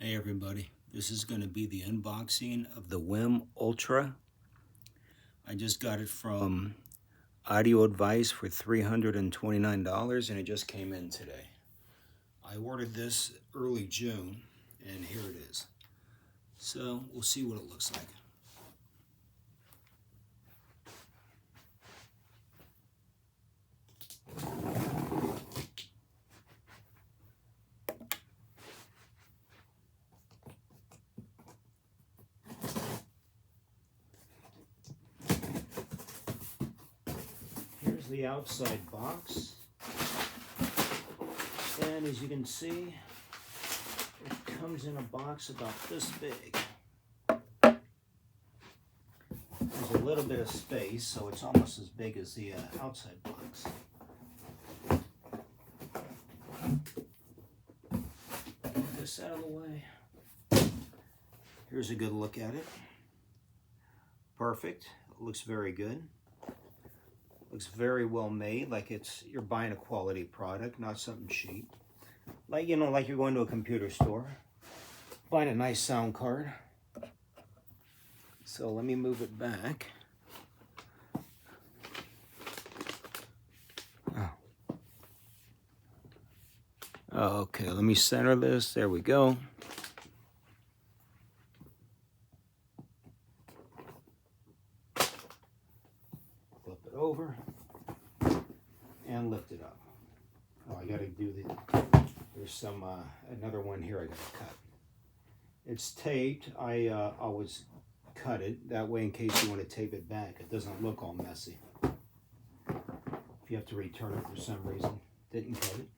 Hey everybody, this is going to be the unboxing of the Wiim Ultra. I just got it from Audio Advice for $329 and it just came in today. I ordered this early June and here it is. So we'll see what it looks like. Here's the outside box, and as you can see, it comes in a box about this big. There's a little bit of space, so it's almost as big as the outside box. Get this out of the way. Here's a good look at it. Perfect. It looks very good. Looks very well made, like you're buying a quality product, not something cheap. Like, you know, like you're going to a computer store, buying a nice sound card. So let me move it back. Oh, okay, let me center this. There we go. Flip it over and lift it up. Oh, I gotta do there's some, another one here I gotta cut. It's taped. I always cut it. That way, in case you want to tape it back, it doesn't look all messy. If you have to return it for some reason, didn't cut it.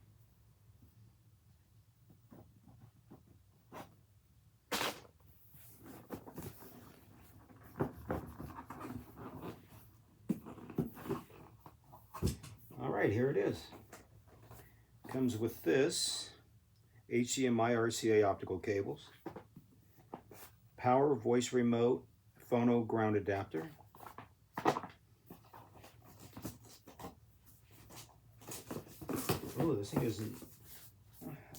All right, here it is. Comes with this HDMI RCA optical cables, power voice remote, phono ground adapter, oh, this thing isn't,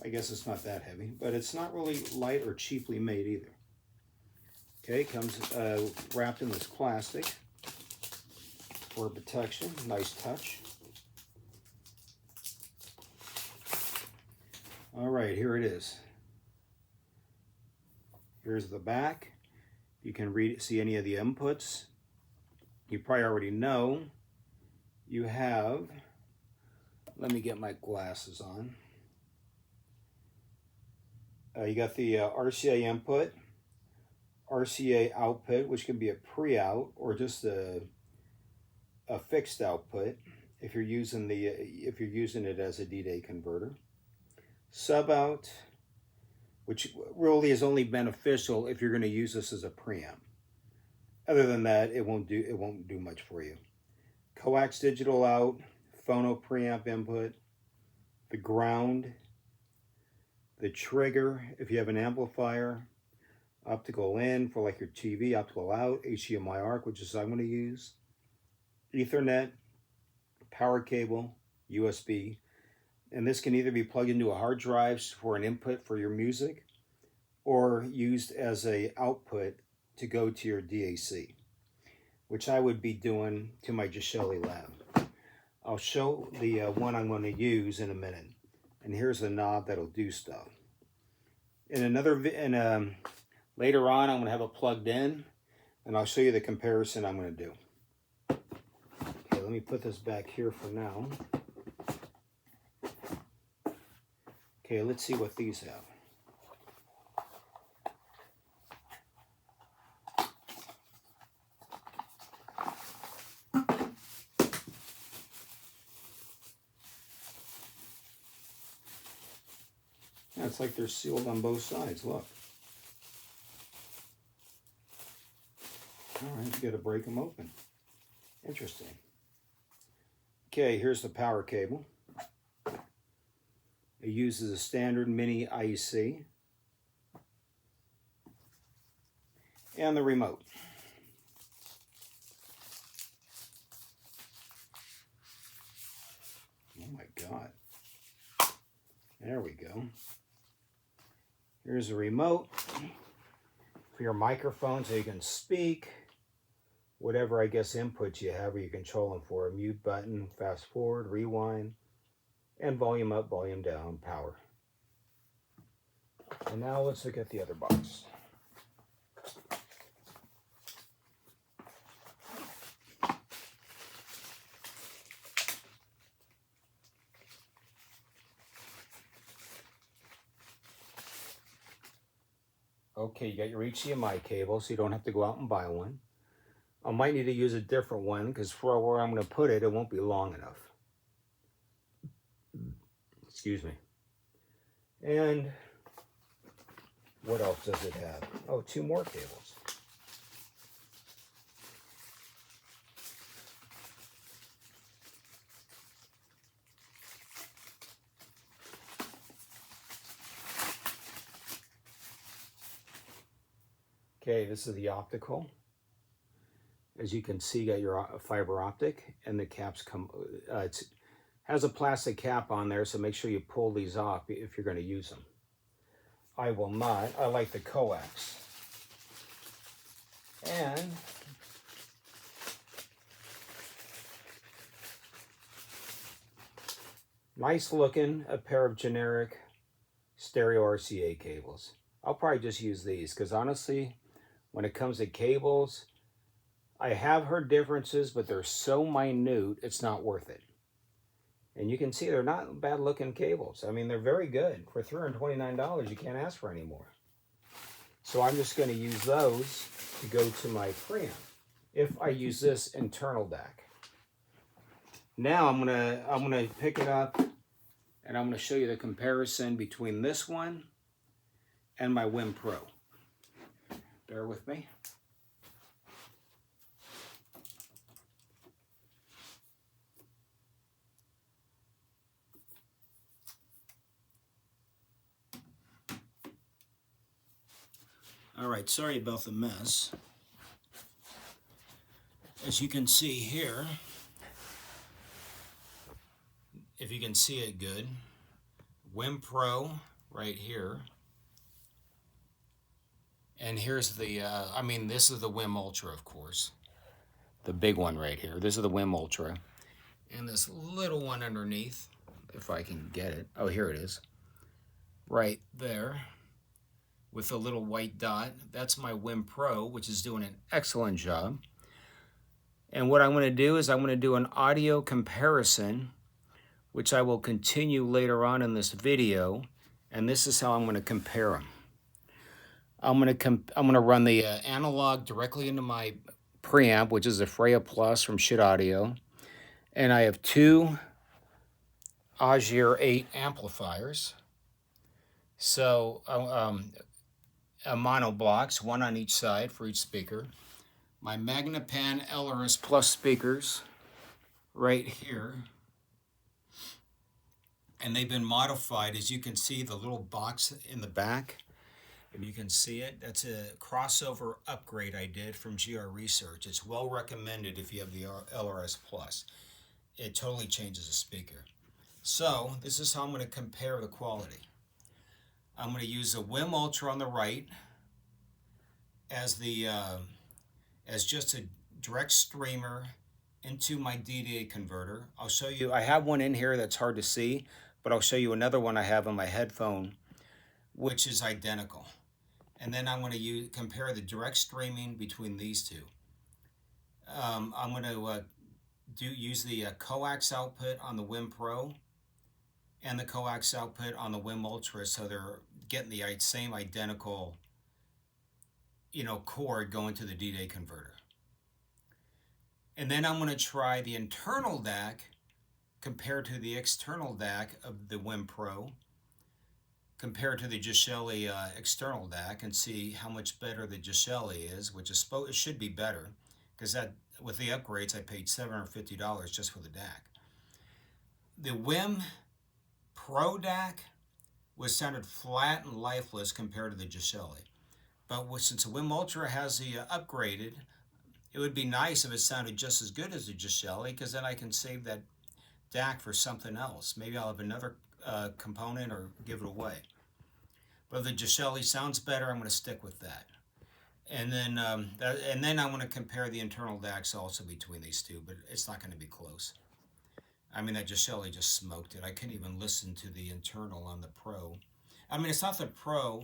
I guess it's not that heavy, but it's not really light or cheaply made either. Okay, comes wrapped in this plastic for protection. Nice touch. All right, here it is. Here's the back. You can see any of the inputs. You probably already know you have, let me get my glasses on. You got the RCA input, RCA output, which can be a pre-out or just a fixed output if you're using it as a D-Day converter. Sub-out, which really is only beneficial if you're going to use this as a preamp. Other than that, it won't do much for you. Coax digital out, phono preamp input, the ground, the trigger if you have an amplifier, optical in for like your TV, optical out, HDMI ARC, which is what I'm going to use, Ethernet, power cable, USB. And this can either be plugged into a hard drive for an input for your music or used as an output to go to your DAC, which I would be doing to my Gishelli lab. I'll show the one I'm going to use in a minute. And here's the knob that'll do stuff. Later on, I'm going to have it plugged in, and I'll show you the comparison I'm going to do. Okay, let me put this back here for now. Okay, let's see what these have. Yeah, it's like they're sealed on both sides, look. All right, you gotta break them open. Interesting. Okay, here's the power cable. It uses a standard mini IEC. And the remote. Oh my God. There we go. Here's a remote for your microphone so you can speak. Whatever, I guess, input you have, or you control them for. A mute button, fast forward, rewind, and volume up, volume down, power. And now let's look at the other box. Okay, you got your HDMI cable, so you don't have to go out and buy one. I might need to use a different one because for where I'm going to put it, it won't be long enough. Excuse me. And what else does it have? Oh, 2 more cables. Okay, this is the optical. As you can see, you got your fiber optic, and the caps come, it has a plastic cap on there, so make sure you pull these off if you're going to use them. I will not. I like the coax. And nice looking, a pair of generic stereo RCA cables. I'll probably just use these because honestly, when it comes to cables, I have heard differences, but they're so minute, it's not worth it. And you can see they're not bad looking cables. I mean, they're very good. For $329, you can't ask for any more. So I'm just going to use those to go to my preamp if I use this internal DAC. Now I'm gonna pick it up and I'm gonna show you the comparison between this one and my Wiim Pro. Bear with me. All right, sorry about the mess. As you can see here, if you can see it good, Wiim Pro right here. And here's the, this is the Wiim Ultra, of course. The big one right here. This is the Wiim Ultra. And this little one underneath, if I can get it. Oh, here it is. Right there. With a little white dot. That's my Wiim Pro, which is doing an excellent job. And what I'm going to do is I'm going to do an audio comparison, which I will continue later on in this video. And this is how I'm going to compare them. I'm going to run the analog directly into my preamp, which is a Freya Plus from Shit Audio. And I have 2 Auger 8 amplifiers. So mono blocks, 1 on each side for each speaker. My Magnapan LRS Plus speakers right here. And they've been modified, as you can see, the little box in the back. If you can see it, that's a crossover upgrade I did from GR Research. It's well recommended if you have the LRS Plus. It totally changes the speaker. So this is how I'm going to compare the quality. I'm going to use a Wiim Ultra on the right as just a direct streamer into my DDA converter. I'll show you, I have one in here that's hard to see, but I'll show you another one I have on my headphone, which is identical. And then I'm going to compare the direct streaming between these two. I'm going to use the coax output on the Wiim Pro and the coax output on the Wiim Ultra, so they're getting the same identical, cord going to the DDA converter. And then I'm going to try the internal DAC compared to the external DAC of the Wiim Pro, compared to the Gishelli external DAC, and see how much better the Gishelli is, which is it should be better, because that with the upgrades I paid $750 just for the DAC. The Wiim Pro DAC sounded flat and lifeless compared to the Gishelli, but since the Wiim Ultra has the upgraded, it would be nice if it sounded just as good as the Gishelli, because then I can save that DAC for something else. Maybe I'll have another component or give it away. But the Gishelli sounds better. I'm going to stick with that. And then I want to compare the internal DACs also between these two, but it's not going to be close. I mean, that Gishelli just smoked it. I couldn't even listen to the internal on the Pro. I mean, it's not the Pro.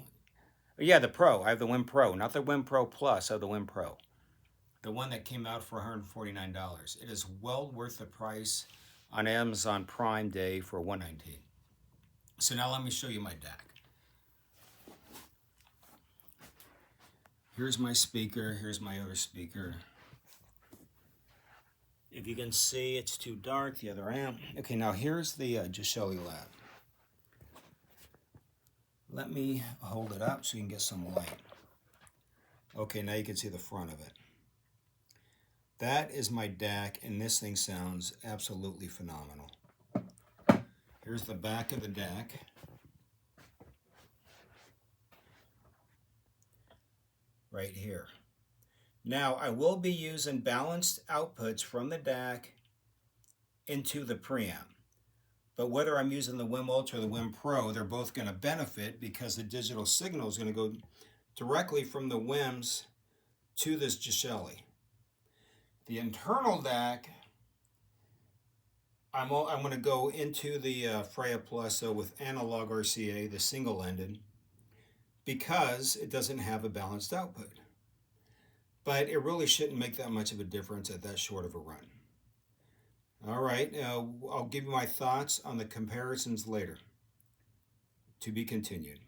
Yeah, the Pro. I have the Wiim Pro, not the Wiim Pro Plus. I have the Wiim Pro, the one that came out for $149. It is well worth the price on Amazon Prime Day for $119. So now let me show you my DAC. Here's my speaker. Here's my other speaker. If you can see, it's too dark, the other amp. Okay, now here's the Gishelli Lab. Let me hold it up so you can get some light. Okay, now you can see the front of it. That is my DAC, and this thing sounds absolutely phenomenal. Here's the back of the DAC. Right here. Now, I will be using balanced outputs from the DAC into the preamp. But whether I'm using the Wiim Ultra or the Wiim Pro, they're both going to benefit because the digital signal is going to go directly from the Wiims to this Gishelli. The internal DAC, I'm going to go into the Freya Plus with analog RCA, the single-ended, because it doesn't have a balanced output. But it really shouldn't make that much of a difference at that short of a run. All right, I'll give you my thoughts on the comparisons later. To be continued.